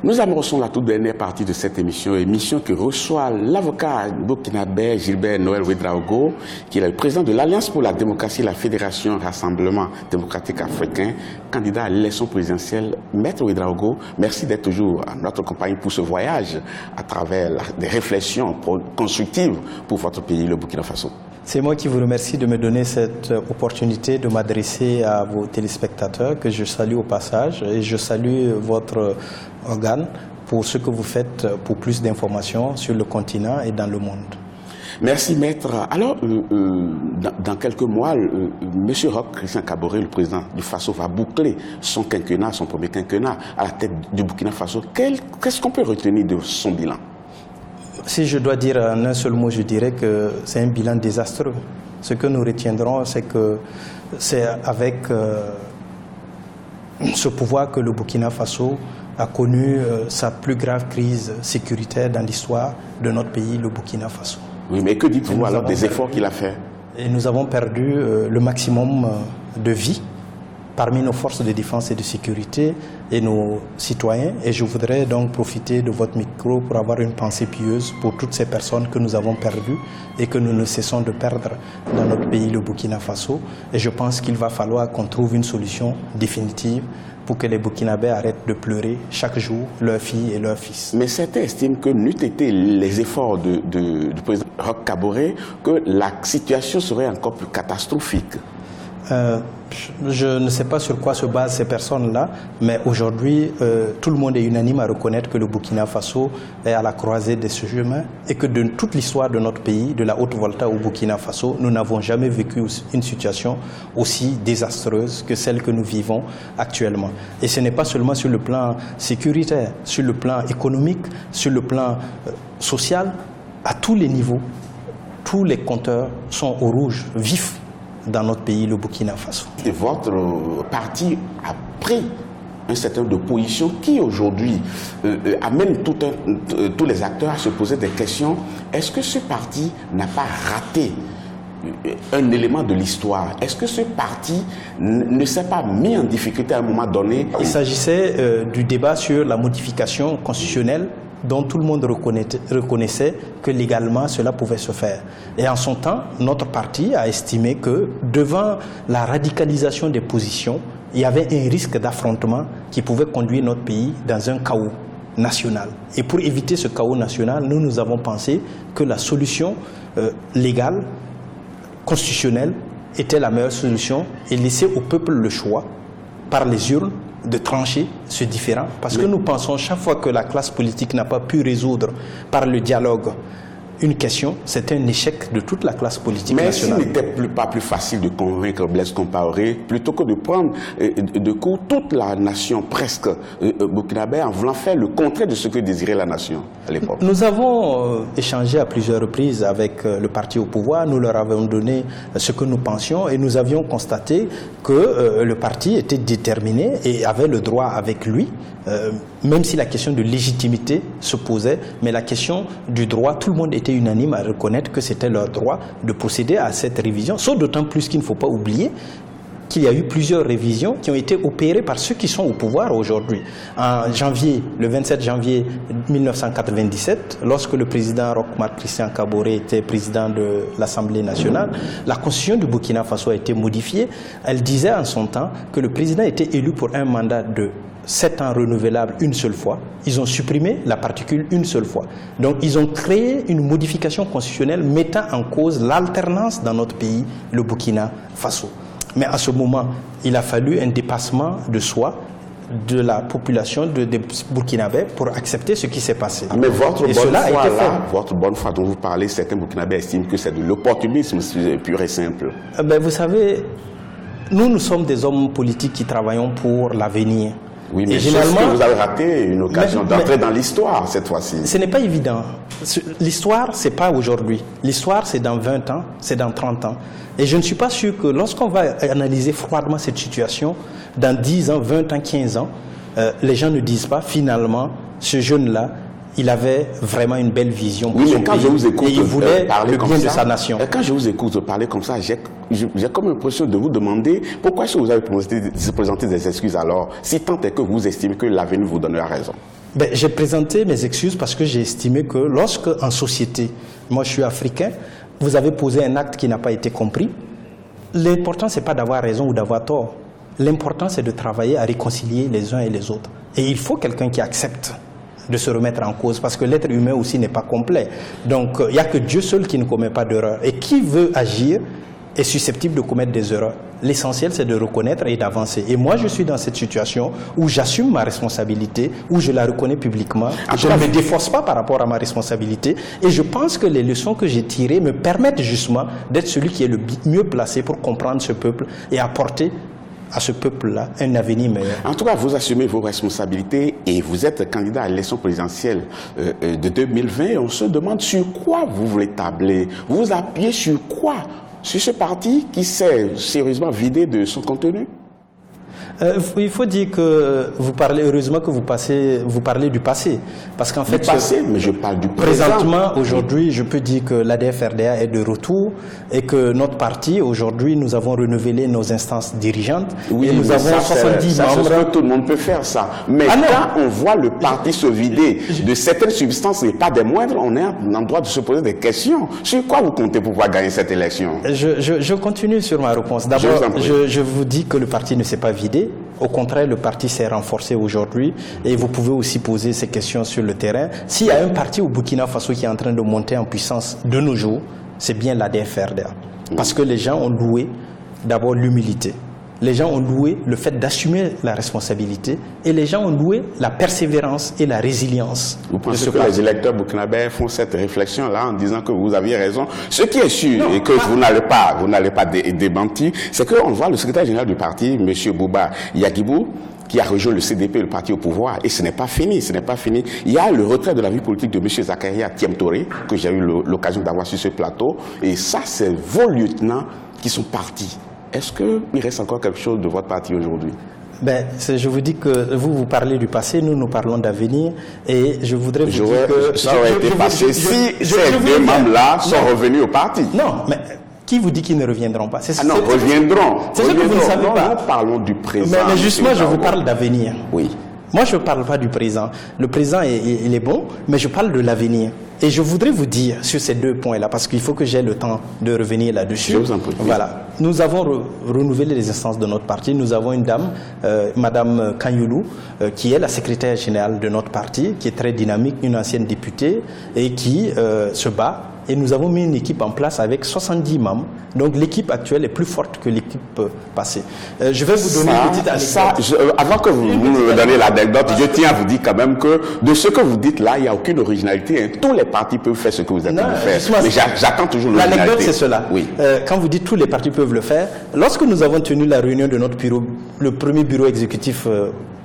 Nous amorçons la toute dernière partie de cette émission qui reçoit l'avocat burkinabé Gilbert Noël Ouédraogo, qui est le président de l'Alliance pour la démocratie et la Fédération Rassemblement démocratique africain, candidat à l'élection présidentielle. Maître Ouédraogo, merci d'être toujours à notre compagnie pour ce voyage à travers des réflexions constructives pour votre pays, le Burkina Faso. C'est moi qui vous remercie de me donner cette opportunité de m'adresser à vos téléspectateurs, que je salue au passage, et je salue votre organe pour ce que vous faites pour plus d'informations sur le continent et dans le monde. Merci, maître. Alors, dans quelques mois, M. Roch Christian Kaboré, le président du Faso, va boucler son quinquennat, son premier quinquennat à la tête du Burkina Faso. Qu'est-ce qu'on peut retenir de son bilan? Si je dois dire en un seul mot, je dirais que c'est un bilan désastreux. Ce que nous retiendrons, c'est que c'est avec ce pouvoir que le Burkina Faso a connu sa plus grave crise sécuritaire dans l'histoire de notre pays, le Burkina Faso. Oui, mais que dites-vous alors des efforts qu'il a fait? Et nous avons perdu le maximum de vies parmi nos forces de défense et de sécurité et nos citoyens. Et je voudrais donc profiter de votre micro pour avoir une pensée pieuse pour toutes ces personnes que nous avons perdues et que nous ne cessons de perdre dans notre pays, le Burkina Faso. Et je pense qu'il va falloir qu'on trouve une solution définitive pour que les Burkinabés arrêtent de pleurer chaque jour leurs filles et leurs fils. Mais certains estiment que n'eût été les efforts du président Roch Kaboré, que la situation serait encore plus catastrophique. Je ne sais pas sur quoi se basent ces personnes-là, mais aujourd'hui, tout le monde est unanime à reconnaître que le Burkina Faso est à la croisée de ce chemin et que de toute l'histoire de notre pays, de la Haute-Volta au Burkina Faso, nous n'avons jamais vécu une situation aussi désastreuse que celle que nous vivons actuellement. Et ce n'est pas seulement sur le plan sécuritaire, sur le plan économique, sur le plan social, à tous les niveaux, tous les compteurs sont au rouge, vif, dans notre pays, le Burkina Faso. Et votre parti a pris un certain nombre de positions qui aujourd'hui amènent tous les acteurs à se poser des questions. Est-ce que ce parti n'a pas raté un élément de l'histoire? Est-ce que ce parti ne s'est pas mis en difficulté à un moment donné? Il s'agissait du débat sur la modification constitutionnelle dont tout le monde reconnaissait que légalement cela pouvait se faire. Et en son temps, notre parti a estimé que devant la radicalisation des positions, il y avait un risque d'affrontement qui pouvait conduire notre pays dans un chaos national. Et pour éviter ce chaos national, nous avons pensé que la solution légale, constitutionnelle, était la meilleure solution et laisser au peuple le choix, par les urnes, de trancher ce différend. Parce que nous pensons chaque fois que la classe politique n'a pas pu résoudre par le dialogue une question, c'est un échec de toute la classe politique nationale. Mais s'il n'était pas plus facile de convaincre Blaise Compaoré plutôt que de prendre de court toute la nation presque burkinabé en voulant faire le contraire de ce que désirait la nation à l'époque? Nous avons échangé à plusieurs reprises avec le parti au pouvoir, nous leur avons donné ce que nous pensions et nous avions constaté que le parti était déterminé et avait le droit avec lui, même si la question de légitimité se posait, mais la question du droit, tout le monde était unanime à reconnaître que c'était leur droit de procéder à cette révision, sauf d'autant plus qu'il ne faut pas oublier qu'il y a eu plusieurs révisions qui ont été opérées par ceux qui sont au pouvoir aujourd'hui. En janvier, le 27 janvier 1997, lorsque le président Roch Christian Kaboré était président de l'Assemblée nationale, la constitution du Burkina Faso a été modifiée. Elle disait en son temps que le président était élu pour un mandat de 7 ans renouvelable une seule fois. Ils ont supprimé la particule une seule fois. Donc ils ont créé une modification constitutionnelle mettant en cause l'alternance dans notre pays, le Burkina Faso. Mais à ce moment, il a fallu un dépassement de soi de la population des Burkinabés pour accepter ce qui s'est passé. Mais votre bonne foi là, votre bonne foi dont vous parlez, certains Burkinabés estiment que c'est de l'opportunisme pur et simple. Vous savez, nous sommes des hommes politiques qui travaillons pour l'avenir. Oui, mais généralement, que vous avez raté une occasion d'entrer dans l'histoire cette fois-ci. Ce n'est pas évident. L'histoire, ce n'est pas aujourd'hui. L'histoire, c'est dans 20 ans, c'est dans 30 ans. Et je ne suis pas sûr que lorsqu'on va analyser froidement cette situation, dans 10 ans, 20 ans, 15 ans, les gens ne disent pas finalement, ce jeune-là, il avait vraiment une belle vision pour son pays. Et il voulait le bien de sa nation. Et quand je vous écoute parler comme ça, j'ai comme l'impression de vous demander pourquoi est-ce que vous avez présenté des excuses alors, si tant est que vous estimez que l'avenir vous donnera raison. J'ai présenté mes excuses parce que j'ai estimé que lorsque, en société, moi je suis africain, vous avez posé un acte qui n'a pas été compris, l'important c'est pas d'avoir raison ou d'avoir tort. L'important c'est de travailler à réconcilier les uns et les autres. Et il faut quelqu'un qui accepte de se remettre en cause, parce que l'être humain aussi n'est pas complet. Donc il n'y a que Dieu seul qui ne commet pas d'erreur. Et qui veut agir est susceptible de commettre des erreurs. L'essentiel, c'est de reconnaître et d'avancer. Et moi, je suis dans cette situation où j'assume ma responsabilité, où je la reconnais publiquement. Je ne me déforce pas par rapport à ma responsabilité. Et je pense que les leçons que j'ai tirées me permettent justement d'être celui qui est le mieux placé pour comprendre ce peuple et apporter à ce peuple-là un avenir meilleur. En tout cas, vous assumez vos responsabilités et vous êtes candidat à l'élection présidentielle de 2020. Et on se demande sur quoi vous voulez tabler. Vous vous appuyez sur quoi? Sur ce parti qui s'est sérieusement vidé de son contenu? Il faut dire que vous parlez, heureusement que vous parlez du passé. Parce qu'en fait, du passé, mais je parle du présent. Présentement, aujourd'hui, je peux dire que l'ADF-RDA est de retour et que notre parti, aujourd'hui, nous avons renouvelé nos instances dirigeantes. Oui, et nous avons 70 membres. Ça, tout le monde peut faire ça. Mais quand on voit le parti se vider de certaines substances et pas des moindres, on est en droit de se poser des questions. Sur quoi vous comptez pouvoir gagner cette élection? Je continue sur ma réponse. D'abord, je vous dis que le parti ne s'est pas vidé. Au contraire, le parti s'est renforcé aujourd'hui et vous pouvez aussi poser ces questions sur le terrain. S'il y a un parti au Burkina Faso qui est en train de monter en puissance de nos jours, c'est bien l'ADF-RDA. Parce que les gens ont loué d'abord l'humilité. Les gens ont loué le fait d'assumer la responsabilité et les gens ont loué la persévérance et la résilience. Vous pensez que les électeurs burkinabés font cette réflexion-là en disant que vous aviez raison? Ce qui est sûr et que vous n'allez pas démentir, c'est qu'on voit le secrétaire général du parti, M. Bouba Yagibou, qui a rejoint le CDP, le parti au pouvoir, et ce n'est pas fini, ce n'est pas fini. Il y a le retrait de la vie politique de M. Zakaria Tiemtoré, que j'ai eu l'occasion d'avoir sur ce plateau, et ça, c'est vos lieutenants qui sont partis. Est-ce qu'il reste encore quelque chose de votre parti aujourd'hui? Je vous dis que vous parlez du passé, nous parlons d'avenir, et je voudrais vous dire que... Ça aurait été passé si ces deux membres-là sont revenus au parti. Non, mais... Qui vous dit qu'ils ne reviendront pas? Non, reviendront. C'est ce que vous ne savez pas. Nous parlons du présent. Mais justement, je vous parle d'avenir. Oui. Moi, je ne parle pas du présent. Le présent, il est bon, mais je parle de l'avenir. Et je voudrais vous dire sur ces deux points-là, parce qu'il faut que j'ai le temps de revenir là-dessus. Je vous en prie. Voilà. Nous avons renouvelé les instances de notre parti. Nous avons une dame, Madame Kanyulu, qui est la secrétaire générale de notre parti, qui est très dynamique, une ancienne députée, et qui se bat. Et nous avons mis une équipe en place avec 70 membres. Donc l'équipe actuelle est plus forte que l'équipe passée. Je vais vous donner une petite anecdote. Avant que vous me donniez l'anecdote, je tiens à vous dire quand même que de ce que vous dites là, il n'y a aucune originalité. Hein. Tous les partis peuvent faire ce que vous êtes en train de faire. Mais j'attends toujours l'originalité. L'anecdote, c'est cela. Oui. Quand vous dites tous les partis peuvent le faire, lorsque nous avons tenu la réunion de notre bureau, le premier bureau exécutif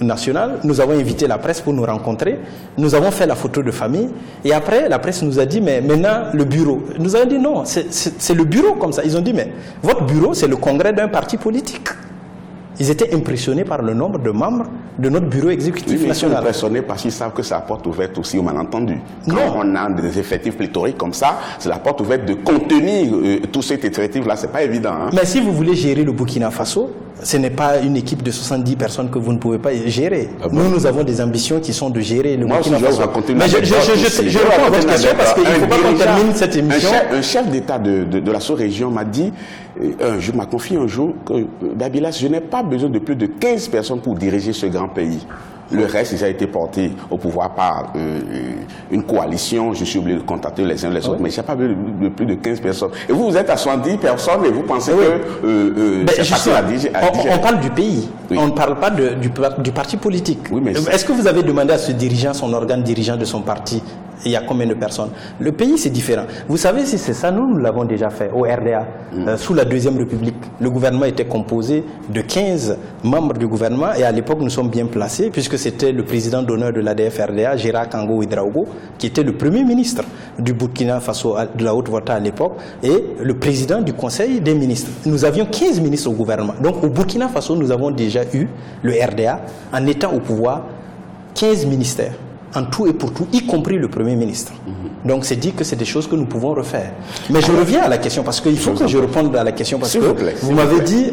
national, nous avons invité la presse pour nous rencontrer, nous avons fait la photo de famille et après la presse nous a dit mais maintenant le bureau, nous avons dit non, c'est le bureau comme ça. Ils ont dit mais votre bureau c'est le congrès d'un parti politique. Ils étaient impressionnés par le nombre de membres de notre bureau exécutif national. Ils sont impressionnés parce qu'ils savent que c'est la porte ouverte aussi au malentendu. Quand on a des effectifs pléthoriques comme ça, c'est la porte ouverte de contenir tous ces effectifs-là. C'est pas évident. Hein. Mais si vous voulez gérer le Burkina Faso, ce n'est pas une équipe de 70 personnes que vous ne pouvez pas gérer. Ah bon? Nous avons des ambitions qui sont de gérer le Burkina Faso. Mais je réponds à votre question parce qu'il ne faut pas qu'on termine cette émission. Un chef d'État de la sous-région m'a dit, m'a confié un jour que Babylas, je n'ai pas besoin de plus de 15 personnes pour diriger ce grand pays. Le reste, il a été porté au pouvoir par une coalition. Je suis obligé de contacter les uns les autres, mais il n'y a pas de plus de 15 personnes. Et vous êtes à 70 personnes et vous pensez que c'est facile à digérer. On parle du pays. Oui. On ne parle pas du parti politique. Oui, est-ce que vous avez demandé à ce dirigeant, son organe dirigeant de son parti, il y a combien de personnes? Le pays, c'est différent. Vous savez, si c'est ça, nous l'avons déjà fait au RDA, sous la Deuxième République. Le gouvernement était composé de 15 membres du gouvernement et à l'époque, nous sommes bien placés puisque c'était le président d'honneur de l'ADF-RDA, Gérard Kango Ouedraogo, qui était le premier ministre du Burkina Faso de la Haute-Volta à l'époque et le président du Conseil des ministres. Nous avions 15 ministres au gouvernement. Donc au Burkina Faso, nous avons déjà eu le RDA en étant au pouvoir 15 ministères. en tout et pour tout, y compris le Premier ministre. Donc c'est dit que c'est des choses que nous pouvons refaire. Mais je reviens à la question, parce qu'il faut que je réponde à la question, parce que vous m'avez dit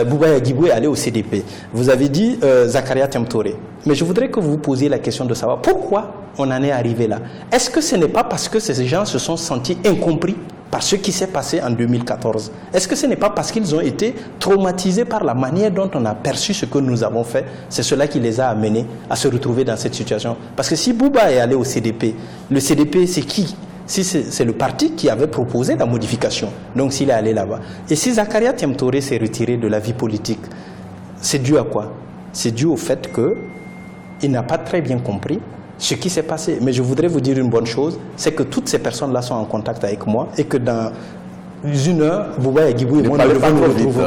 Bouba Yagibou est allé au CDP. Vous avez dit Zakaria Temtore. Mais je voudrais que vous posiez la question de savoir pourquoi on en est arrivé là. Est-ce que ce n'est pas parce que ces gens se sont sentis incompris par ce qui s'est passé en 2014? Est-ce que ce n'est pas parce qu'ils ont été traumatisés par la manière dont on a perçu ce que nous avons fait? C'est cela qui les a amenés à se retrouver dans cette situation. Parce que si Bouba est allé au CDP, le CDP c'est qui? Si c'est le parti qui avait proposé la modification, donc s'il est allé là-bas. Et si Zakaria Temtore s'est retiré de la vie politique, c'est dû à quoi? C'est dû au fait qu'il n'a pas très bien compris ce qui s'est passé. Mais je voudrais vous dire une bonne chose, c'est que toutes ces personnes-là sont en contact avec moi et que dans une heure, Bouba Yagibou et moi, nous devons nous retrouver.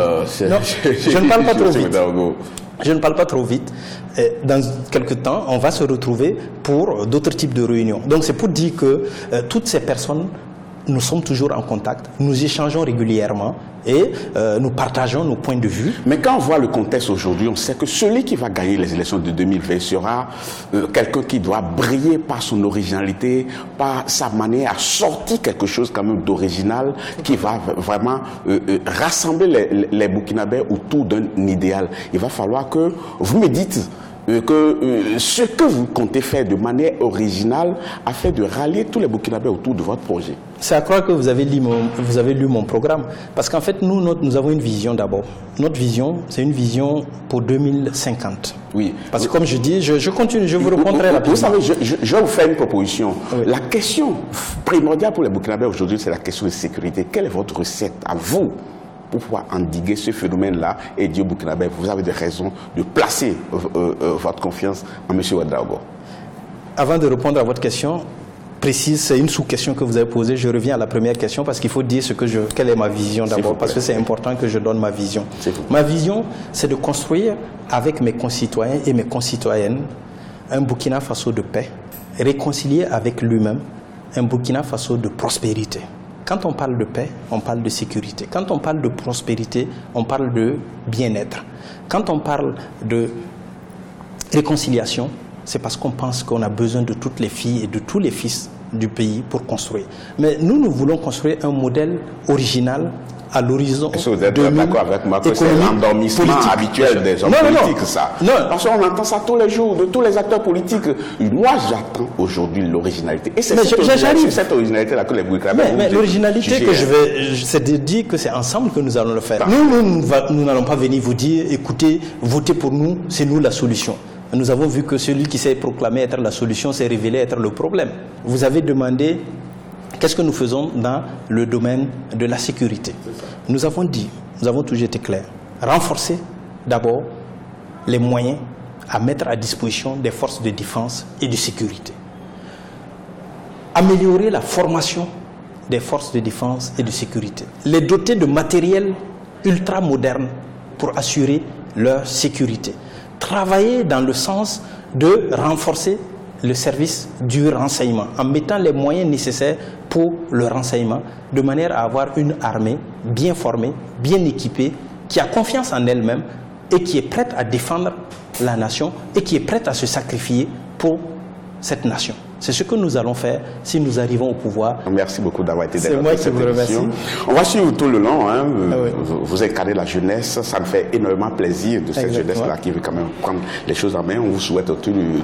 Non, je ne parle pas trop vite. Je ne parle pas trop vite. Dans quelques temps, on va se retrouver pour d'autres types de réunions. Donc c'est pour dire que toutes ces personnes, nous sommes toujours en contact, nous échangeons régulièrement et nous partageons nos points de vue. Mais quand on voit le contexte aujourd'hui, on sait que celui qui va gagner les élections de 2020 sera quelqu'un qui doit briller par son originalité, par sa manière à sortir quelque chose quand même d'original, qui va vraiment rassembler les Burkinabés autour d'un idéal. Il va falloir que vous me dites que ce que vous comptez faire de manière originale afin de rallier tous les Burkinabés autour de votre projet. C'est à croire que vous avez lu mon programme. Parce qu'en fait, nous avons une vision d'abord. Notre vision, c'est une vision pour 2050. Oui. Parce que comme je dis, je continue, je vous répondrai rapidement. Vous savez, je vais vous faire une proposition. Oui. La question primordiale pour les Burkinabés aujourd'hui, c'est la question de sécurité. Quelle est votre recette à vous pour pouvoir endiguer ce phénomène-là et dire au Burkinabé, vous avez des raisons de placer votre confiance en M. Ouedraogo? Avant de répondre à votre question précise, c'est une sous-question que vous avez posée. Je reviens à la première question parce qu'il faut dire quelle est ma vision d'abord, parce que c'est important que je donne ma vision. Ma vision, c'est de construire avec mes concitoyens et mes concitoyennes un Burkina Faso de paix, réconcilié avec lui-même, un Burkina Faso de prospérité. Quand on parle de paix, on parle de sécurité. Quand on parle de prospérité, on parle de bien-être. Quand on parle de réconciliation, c'est parce qu'on pense qu'on a besoin de toutes les filles et de tous les fils du pays pour construire. Mais nous voulons construire un modèle original à l'horizon. Est-ce que vous êtes d'accord avec moi que c'est l'endormissement habituel des hommes politiques, ça? Non. Parce qu'on entend ça tous les jours de tous les acteurs politiques. Moi, j'attends aujourd'hui l'originalité. Et c'est cette originalité-là que les Burkinabés. Mais l'originalité que c'est de dire que c'est ensemble que nous allons le faire. Nous n'allons pas venir vous dire, écoutez, votez pour nous, c'est nous la solution. Nous avons vu que celui qui s'est proclamé être la solution s'est révélé être le problème. Vous avez demandé qu'est-ce que nous faisons dans le domaine de la sécurité. Nous avons dit, nous avons toujours été clairs, renforcer d'abord les moyens à mettre à disposition des forces de défense et de sécurité. Améliorer la formation des forces de défense et de sécurité. Les doter de matériel ultra moderne pour assurer leur sécurité. Travailler dans le sens de renforcer le service du renseignement en mettant les moyens nécessaires pour le renseignement de manière à avoir une armée bien formée, bien équipée, qui a confiance en elle-même et qui est prête à défendre la nation et qui est prête à se sacrifier pour cette nation. C'est ce que nous allons faire si nous arrivons au pouvoir. Merci beaucoup d'avoir été d'accord. C'est moi qui vous remercie. On va suivre tout le long. Vous incarnez la jeunesse. Ça me fait énormément plaisir de cette jeunesse-là qui veut quand même prendre les choses en main. On vous souhaite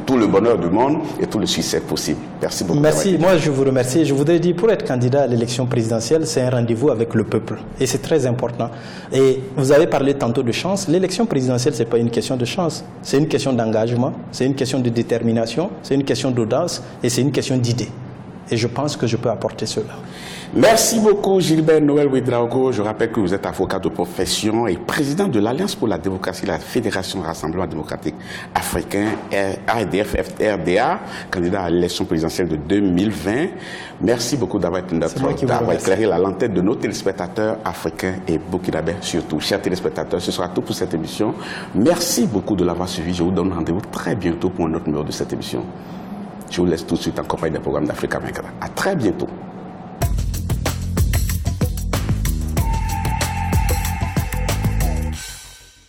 tout le bonheur du monde et tout le succès possible. Merci beaucoup. Merci. Moi, je vous remercie. Je voudrais dire, pour être candidat à l'élection présidentielle, c'est un rendez-vous avec le peuple. Et c'est très important. Et vous avez parlé tantôt de chance. L'élection présidentielle, ce n'est pas une question de chance. C'est une question d'engagement. C'est une question de détermination. C'est une question d'audace. Et c'est une question d'idée. Et je pense que je peux apporter cela. Merci beaucoup Gilbert Noël Ouedraogo. Je rappelle que vous êtes avocat de profession et président de l'Alliance pour la démocratie, la Fédération Rassemblement démocratique africain, RDF-RDA, candidat à l'élection présidentielle de 2020. Merci beaucoup d'avoir éclairé la lanterne de nos téléspectateurs africains et burkinabés surtout. Chers téléspectateurs, ce sera tout pour cette émission. Merci beaucoup de l'avoir suivi. Je vous donne rendez-vous très bientôt pour un autre numéro de cette émission. Je vous laisse tout de suite en compagnie des programmes d'Africa Vaincra. À très bientôt.